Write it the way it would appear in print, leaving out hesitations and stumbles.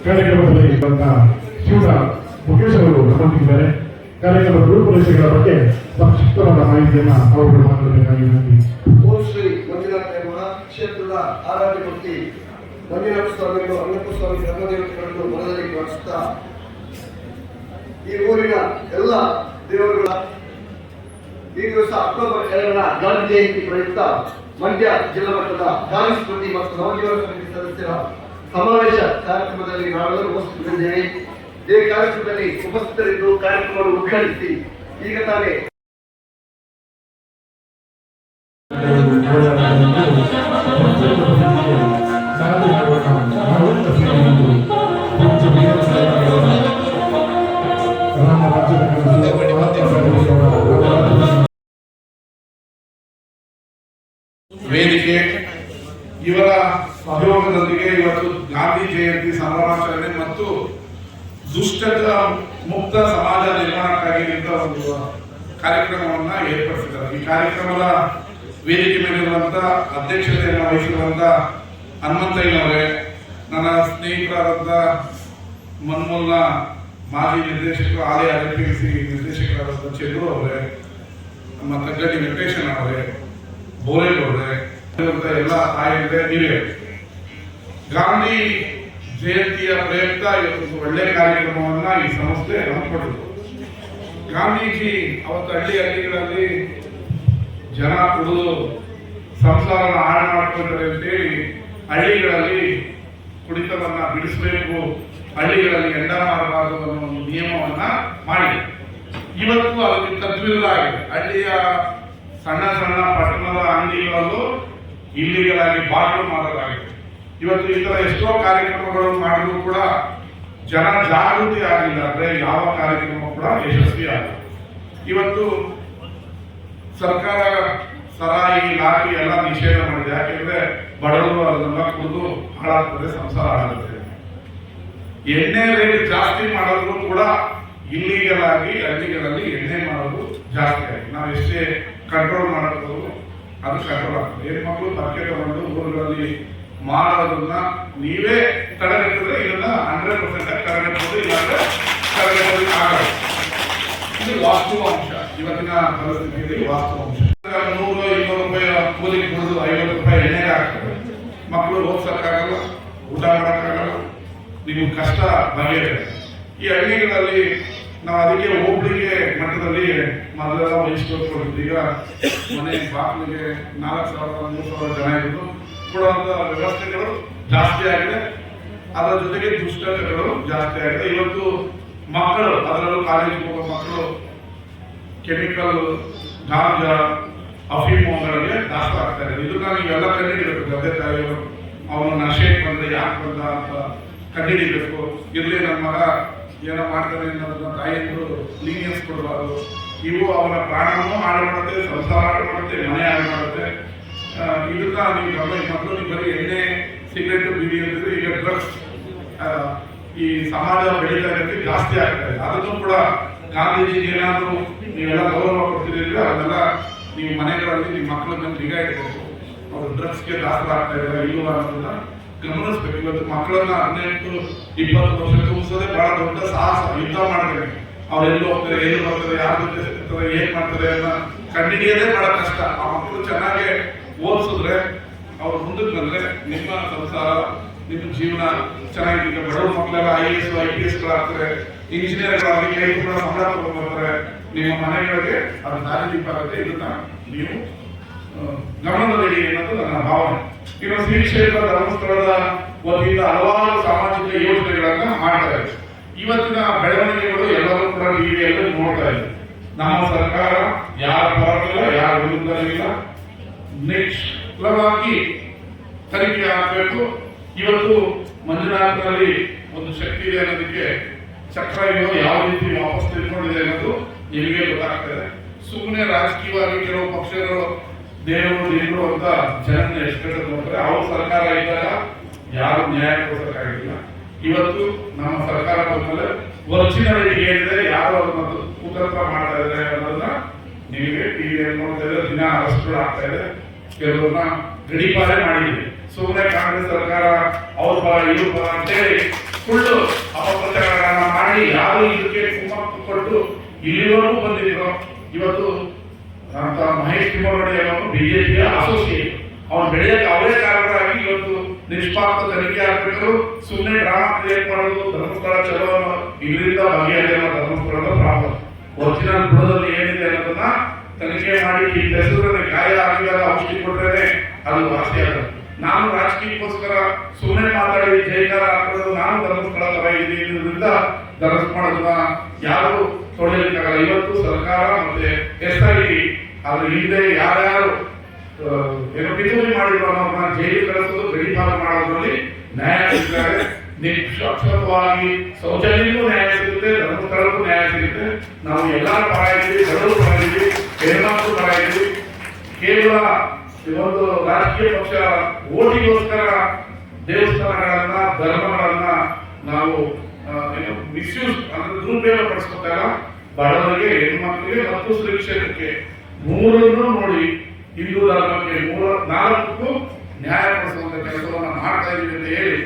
ಕಾರ್ಯಕ್ರಮದಲ್ಲಿ ಶಿವನ ಮುಖೇಶ್ ಅವರು ನಮ್ಮೊಂದಿಗಿದ್ದಾರೆ. ಕಾರ್ಯಕ್ರಮದ ರೂಪುರೇಷೆಗಳ ಬಗ್ಗೆ ಸಂಕ್ಷಿಪ್ತವಾದ ಮಾಹಿತಿಯನ್ನು ಅವರು ಮಾಡಬೇಕಾಗಿ ವಿನಂತಿ. ಓಂ ಶ್ರೀ ಮಂಜುನಾಥ ಕ್ಷೇತ್ರದ ಆರಾಧ್ಯ ಮೂರ್ತಿ ಮಂಜುನಾಥ ಸ್ವಾಮಿಗಳು ಅಣ್ಣಪ್ಪ ಸ್ವಾಮಿ ಧರ್ಮದೇವತೆಗಳನ್ನು ಮನದಲ್ಲಿ ಕಾಣಿಸುತ್ತಾ ಈ ಊರಿನ ಎಲ್ಲ ದೇವರುಗಳ ಈ ದಿವಸ ಅಕ್ಟೋಬರ್ 2ರ ಗಾಂಧಿ ಜಯಂತಿ ಪ್ರಯುಕ್ತ ಮಂಡ್ಯ ಜಿಲ್ಲಾ ಮಟ್ಟದ ಗಾಂಧಿ ಸ್ಮೃತಿ ಮತ್ತು ನವಜೀವನ ಸಮಿತಿ ಸದಸ್ಯರ ಸಮಾವೇಶ ಕಾರ್ಯಕ್ರಮದಲ್ಲಿ ನಾವೆಲ್ಲರೂ ಉಪಸ್ಥಿತರಿದ್ದೇವೆ. ಈ ಕಾರ್ಯಕ್ರಮದಲ್ಲಿ ಉಪಸ್ಥಿತರಿದ್ದು ಕಾರ್ಯಕ್ರಮವನ್ನು ಉದ್ಘಾಟಿಸಿ ಈಗ ತಾನೇ ವೇದಿಕೆ ಇವರ ಸಹಯೋಗದೊಂದಿಗೆ ಇವತ್ತು ಗಾಂಧಿ ಜಯಂತಿ ಸಂಭ್ರಮಾಚರಣೆ ಮತ್ತು ದುಷ್ಟದ ಮುಕ್ತ ಸಮಾಜ ನಿರ್ಮಾಣಕ್ಕಾಗಿ ಒಂದು ಕಾರ್ಯಕ್ರಮವನ್ನ ಏರ್ಪಡಿಸಿದ್ದಾರೆ. ಈ ಕಾರ್ಯಕ್ರಮದ ವೇದಿಕೆ ಮೇಲಿರುವಂತಹ ಅಧ್ಯಕ್ಷತೆಯನ್ನು ವಹಿಸಿರುವಂತಹ ಹನುಮಂತಯ್ಯನವರೇ, ನನ್ನ ಸ್ನೇಹಿತರಾದಂಥ ಮನ್ಮೂಲ್ನ ಮಾಜಿ ನಿರ್ದೇಶಕರು, ಆಲಯ RPC ನಿರ್ದೇಶಕರಾದಂಥ ಚಂದ್ರು ಅವರೇ, ನಮ್ಮ ತಗ್ಗಡಿ ವೆಂಕಟೇಶನ್ ಅವರೇ, ಬೋರೇಗೌಡ್ರೆ, ಎಲ್ಲ ತಾಯಿದ್ರೆ ಹಿರಿಯರು, ಗಾಂಧಿ ಜಯಂತಿಯ ಪ್ರಯುಕ್ತ ಇವತ್ತು ಒಳ್ಳೆ ಕಾರ್ಯಕ್ರಮವನ್ನ ಈ ಸಂಸ್ಥೆ ಹಮ್ಮಿಕೊಂಡಿತು. ಗಾಂಧೀಜಿ ಅವತ್ತು ಹಳ್ಳಿಗಳಲ್ಲಿ ಜನ ಕುಡಿದು ಸಂಸಾರನ ಹಾಳು ಮಾಡ್ಕೊಳ್ತಾರೆ ಅಂತೇಳಿ ಹಳ್ಳಿಗಳಲ್ಲಿ ಕುಡಿತವನ್ನ ಬಿಡಿಸಬೇಕು, ಹಳ್ಳಿಗಳಲ್ಲಿ ಎಂಡ ಮಾಡಬಾರದು ಅನ್ನೋ ಒಂದು ನಿಯಮವನ್ನ ಮಾಡಿ ಇವತ್ತು ಅದಕ್ಕೆ ತದ್ವಿರುದ್ಧ ಆಗಿದೆ. ಹಳ್ಳಿಯ ಸಣ್ಣ ಸಣ್ಣ ಪಟ್ಟಣದ ಅಂಗಡಿಗಳಲ್ಲೂ ಇಲ್ಲಿಗಳಾಗಿ ಬಾಗಿಲು ಮಾರಲಾಗಿದೆ. ಇವತ್ತು ಈ ತರ ಎಷ್ಟೋ ಕಾರ್ಯಕ್ರಮಗಳು ಮಾಡಿದ್ರು ಕೂಡ ಜನ ಜಾಗೃತಿ ಆಗಲಿಲ್ಲ ಅಂದ್ರೆ ಯಾವ ಕಾರ್ಯಕ್ರಮ ಕೂಡ ಯಶಸ್ವಿ ಆಗಿಲ್ಲ. ಇವತ್ತು ಸರ್ಕಾರ ಸರಾಯಿ ಲಾಠಿ ಎಲ್ಲ ನಿಷೇಧ ಮಾಡಿದೆ. ಯಾಕೆಂದ್ರೆ ಬಡವರು ಅದನ್ನೆಲ್ಲ ಕುಡಿದು ಹಾಳಾಗ್ತದೆ, ಸಂಸಾರ ಆಗುತ್ತೆ. ಎಣ್ಣೆ ರೇಟ್ ಜಾಸ್ತಿ ಮಾಡೋದು ಕೂಡ ಇಲ್ಲಿಗಳಾಗಿ ಹಳ್ಳಿಗಳಲ್ಲಿ ಎಣ್ಣೆ ಮಾಡೋದು ಜಾಸ್ತಿ ಆಗಿದೆ. ನಾವು ಎಷ್ಟೇ ಕಂಟ್ರೋಲ್ ಮಾಡೋದು ಅದು ಕಂಟ್ರೋಲ್ ಆಗ್ತದೆ. ಹೆಣ್ಮಕ್ಳು ತಕ್ಕೆ ತಗೊಂಡು ಊರುಗಳಲ್ಲಿ ಮಾಡೋದನ್ನ ನೀವೇ ತಡೆಗಟ್ಟಿದ್ರೆ ಇದನ್ನ 100% ತಡೆಗಟ್ಟಬಹುದು, ಇಲ್ಲಾಂದ್ರೆ ತಡೆಗಟ್ಟೋದು ಆಗಲ್ಲ. ಇದು ವಾಸ್ತವಾಂಶ, ಇವತ್ತಿನ ಪರಿಸ್ಥಿತಿಯಲ್ಲಿ ವಾಸ್ತವಾಂಶ. 100-200 ರೂಪಾಯಿ ಕೂಲಿಗೆ ಕುಡಿದು 50 ರೂಪಾಯಿ ಎಣ್ಣೆಗೆ ಆಗ್ತದೆ. ಮಕ್ಕಳು ಓದ್ಸಕ್ಕಾಗಲ್ಲ, ಊಟ ಮಾಡೋಕ್ಕಾಗಲ್ಲ, ನಿಮ್ಗೆ ಕಷ್ಟ ಬಗೆಯಿದೆ. ಈ ಹಳ್ಳಿಗಳಲ್ಲಿ ನಾವು ಅದಕ್ಕೆ ಹೋಬಳಿಗೆ ಮಟ್ಟದಲ್ಲಿ ಮೊದಲೆಲ್ಲ ವಹಿಸ್ಕೊಳ್ತಿದ್ವಿ. ಈಗ ಮನೆ ಬಾಗಿಲಿಗೆ 4,000-3,000 ಜನ ಇದ್ದು ಕೊಡುವಂತ ವ್ಯವಸ್ಥೆಗಳು ಜಾಸ್ತಿ ಆಗಿದೆ. ಅದರ ಜೊತೆಗೆ ದುಷ್ಟತೆಗಳು ಜಾಸ್ತಿ ಆಗಿದೆ. ಇವತ್ತು ಮಕ್ಕಳು, ಅದರಲ್ಲೂ ಕಾಲೇಜಿಗೆ ಹೋಗೋ ಮಕ್ಕಳು ಕೆಮಿಕಲ್, ಗಾಂಜಾ, ಅಫೀಮುಗಳಿಗೆ ದಾಖಲಾಗ್ತಾರೆ. ಇದನ್ನ ನೀವೆಲ್ಲ ಕಂಡುಹಿಡಿಬೇಕು. ತಂದೆ ತಾಯಿಗಳು ಅವನು ನಶೆಗೆ ಬಂದ್ರೆ ಯಾಕೆ ಬಂದ ಅಂತ ಕಂಡುಹಿಡಿಬೇಕು. ಇರ್ಲಿ ನಮ್ಮ ಮಗ ಏನೋ ಮಾಡ್ತಾನೆ ಅನ್ನೋದನ್ನ ತಾಯಿಯವರು ಲೀನಿಯನ್ಸ್ ಕೊಡಬಾರದು. ಇವು ಅವನ ಪ್ರಾಣವನ್ನು ಹಾಳು ಮಾಡುತ್ತೆ, ಸಂಸಾರ ಹಾಳು ಮಾಡುತ್ತೆ, ಮನೆ ಹಾಳು ಮಾಡುತ್ತೆ. ಇದನ್ನ ನೀವು ಮಕ್ಕಳು ಬರೀ ಎಣ್ಣೆ, ಸಿಗರೇಟ್, ಬೀಡಿ ಅಂತಿದ್ರೆ ಈಗ ಡ್ರಗ್ಸ್ ಈ ಸಮಾಜ ಬೆಳೀತಾ ಇರೋದಕ್ಕೆ ಜಾಸ್ತಿ ಆಗ್ತದೆ. ಅದನ್ನು ಕೂಡ ಗಾಂಧೀಜಿ ಏನಾದರೂ ನೀವೆಲ್ಲ ಗೌರವ ಕೊಡ್ತಿದ್ರೆ ಅದನ್ನೆಲ್ಲ ನೀವು ಮನೆಗಳಲ್ಲಿ ನಿಮ್ಮ ಮಕ್ಕಳ ಮೇಲೆ ನಿಗಾ ಇಡಬೇಕು. ಅವರು ಡ್ರಗ್ಸ್ಗೆ ದಾಖಲಾಗ್ತಾ ಇದ್ದಾರೆ ಇಲ್ವಾ ಅನ್ನೋದನ್ನ ಗಮನಿಸ್ಬೇಕು. ಇವತ್ತು ಮಕ್ಕಳನ್ನ 18-20 ವರ್ಷ ತುಂಬಿಸೋದೇ ಬಹಳ ದೊಡ್ಡ ಸಾಹಸ, ಯುದ್ಧ ಮಾಡ್ತಾರೆ. ಅವ್ರು ಎಲ್ಲಿ ಹೋಗ್ತಾರೆ, ಎಲ್ಲಿ ಬರ್ತಾರೆ, ಯಾರ ಜೊತೆ ಸಿಗ್ತಾರೆ, ಏನ್ ಮಾಡ್ತಾರೆ ಅನ್ನೋ ಕಂಡುಹಿಡಿಯೋದೇ ಬಹಳ ಕಷ್ಟ. ಆ ಮಕ್ಕಳು ಚೆನ್ನಾಗಿ ಓದಿಸಿದ್ರೆ ಅವ್ರು ಮುಂದಕ್ಕೆ ಬಂದ್ರೆ ನಿಮ್ಮ ಸಂಸಾರ, ನಿಮ್ಮ ಜೀವನ ಚೆನ್ನಾಗಿದೆ. ಬಡವ್ರ ಮಕ್ಕಳೆಲ್ಲ IAS, IPS ಗಳಾಗ್ತಾರೆ, ಇಂಜಿನಿಯರ್ಗಳಾಗಿ ಕೈ ಕೂಡ ಸಂಬಳ ತಗೊಂಡ್ಬರ್ತಾರೆ. ನಿಮ್ಮ ಮನೆಗಳಿಗೆ ಅದು ದಾರಿ ದೀಪ ಆಗುತ್ತೆ. ಇದನ್ನ ನೀವು ಗಮನದಲ್ಲಿಡಿ ಅನ್ನೋದು ನನ್ನ ಭಾವನೆ. ಇನ್ನು ಶ್ರೀ ಕ್ಷೇತ್ರ ಧರ್ಮಸ್ಥಳದ ವತಿಯಿಂದ ಹಲವಾರು ಸಾಮಾಜಿಕ ಯೋಜನೆಗಳನ್ನ ಮಾಡ್ತಾರೆ. ಇವತ್ತಿನ ಬೆಳವಣಿಗೆಗಳು ಎಲ್ಲರೂ ಕೂಡ ಟಿವಿಯಲ್ಲಿ ನೋಡ್ತಾ ಇದ್ದಾರೆ. ನಮ್ಮ ಸರ್ಕಾರ ಯಾರ ಪರವಿಲ್ಲ, ಯಾರ ವಿರುದ್ಧವಿಲ್ಲ, ನಿಷ್ಫಲವಾಗಿ ತನಿಖೆ ಆಗಬೇಕು. ಇವತ್ತು ಮಂಜುನಾಥನಲ್ಲಿ ಒಂದು ಶಕ್ತಿ ಇದೆ ಅನ್ನೋದಕ್ಕೆ ಚಕ್ರ ಯಾವ ರೀತಿ ವಾಪಸ್ ತಿಳ್ಕೊಂಡಿದೆ ಅನ್ನೋದು ನಿಮಗೆ ಗೊತ್ತಾಗ್ತದೆ. ಸುಮ್ಮನೆ ರಾಜಕೀಯವಾಗಿ ಕೆಲವು ಪಕ್ಷಗಳು ದೇವರು ಅಂತ ಜನರನ್ನ ಎಷ್ಟು ನೋಡ್ತಾರೆ. ಅವ್ರ ಸರ್ಕಾರ ಇದ್ದಾಗ ಯಾರು ನ್ಯಾಯ ಕೊಡಿಸಕ್ಕಾಗಿಲ್ಲ. ಇವತ್ತು ನಮ್ಮ ಸರ್ಕಾರ ಬಂದ್ಮೇಲೆ ಒರಿಜಿನಾಲಿಟಿ ಏನಿದೆ, ಯಾರು ಅದನ್ನ ಕುತಂತ್ರ ಮಾಡ್ತಾ ಇದ್ದಾರೆ ಅನ್ನೋದನ್ನ ನಿಮಗೆ ಟಿವಿಯಲ್ಲಿ ನೋಡ್ತಾ ಇದ್ದಾರೆ. ದಿನ ಅರೆಸ್ಟ್ಗಳು ಆಗ್ತಾ ಇದೆ, ಕೆಲವ್ರನ್ನ ಗಡೀಪಾರೇ ಮಾಡಿದ್ದೀವಿ. ಸುಮ್ಮನೆ ಕಾಂಗ್ರೆಸ್ ಸರ್ಕಾರ ಅವ್ರ ಪರ ಇವ್ರ ಪರ ಅಂತೇಳಿ ಸುಳ್ಳು ಅಪಪ್ರಚಾರಗಳನ್ನ ಮಾಡಿ ಯಾರು ಇದಕ್ಕೆ ಕುಮ್ಮಕ್ಕು ಕೊಟ್ಟು ಇಲ್ಲಿವರೆಗೂ ಬಂದಿದ್ರು. ಇವತ್ತು ಅಂತ ಮಹೇಶ್ ತಿಮ್ಮರೊಡೆ ಅವರು ಬಿಜೆಪಿಯ ಅಸೋಸಿಯೇಟ್, ಅವ್ನು ಬೆಳೆಯಕ್ಕೆ ಅವರೇ ಕಾರಣರಾಗಿ ಇವತ್ತು ನಿಷ್ಪಾಪ ತನಿಖೆ ಆಗಬೇಕು. ಸುಮ್ಮನೆ ಡ್ರಾಮಾ ಕ್ರಿಯೇಟ್ ಮಾಡೋದು, ಧರ್ಮಸ್ಥಳ ಚಲೋ ಇದರಿಂದ ಬಗೆಹರಿಯಲ್ಲ ಧರ್ಮಸ್ಥಳದ ಪ್ರಾಬ್ಲಮ್. ಒರಿಜಿನಲ್ ಬುಡದಲ್ಲಿ ಏನಿದೆ ಅನ್ನೋದನ್ನ ತನಿಖೆ ಮಾಡಿ ಈ ಹೆಸರನ್ನ ಗಾಯ ಆಗಿದಾಗ ಔಷಧಿ ಕೊಟ್ಟರೆ ಅದು ವಾಸಿ ಆಗುತ್ತೆ. ನಾನು ರಾಜಕೀಯಕ್ಕೋಸ್ಕರ ಸುಮ್ಮನೆ ಮಾತಾಡಿ ಜೈಕಾರ ಹಾಕೋದು, ನಾನು ಧರ್ಮಸ್ಥಳ ತರ ಇದರಿಂದ ಧರ್ಮ ಮಾಡೋದನ್ನ ಯಾರು ತೊಳೆಯಲಿಕ್ಕಾಗಲ್ಲ. ಇವತ್ತು ಸರ್ಕಾರ ಮತ್ತೆ SIT ಅದ್ರ ಹಿಂದೆ ಯಾರ್ಯಾರು ಏನೋ ಪಿತೂರಿ ಮಾಡಿದ್ರು ಅನ್ನೋದನ್ನ ಜೈಲಿಗೆ ಕಳಿಸೋದು, ಗಡಿಪಾರ ಮಾಡೋದ್ರಲ್ಲಿ ನ್ಯಾಯ ಸಿಗ್ತಾರೆ. ನಿಷ್ಪಕ್ಷಪಾತವಾಗಿ ಶೌಚಾಲಯಕ್ಕೂ ನ್ಯಾಯ ಸಿಗುತ್ತೆ, ಧರ್ಮಸ್ಥಳಕ್ಕೂ ನ್ಯಾಯ ಸಿಗುತ್ತೆ. ನಾವು ಎಲ್ಲರ ಪರ ಇದ್ದೀವಿ, ಬಡವರು ಪರ ಇದ್ದೀವಿ, ಹೆಣ್ಮಕ್ಳು ಪರ ಇದ್ದೀವಿ. ಕೇವಲ ಒಂದು ರಾಜಕೀಯ ಪಕ್ಷ ಓಟಿಗೋಸ್ಕರ ದೇವಸ್ಥಾನಗಳನ್ನ ಧರ್ಮಗಳನ್ನ ನಾವು ಮಿಸ್ಯೂಸ್ ಅಂದ್ರೆ ದುರುಪಯೋಗ ಪಡಿಸ್ಕೊತಾರ. ಬಡವರಿಗೆ, ಹೆಣ್ಮಕ್ಳಿಗೆ ಮತ್ತು ಸುರಕ್ಷತೆಗೆ ಮೂರನ್ನು ನೋಡಿ ಹಿಂದೂ ಧರ್ಮಕ್ಕೆ 4ಕ್ಕೂ ನ್ಯಾಯ ಕೊಡಿಸುವಂತ ಕೆಲಸವನ್ನ ಮಾಡ್ತಾ ಇದೀವಿ ಅಂತ ಹೇಳಿ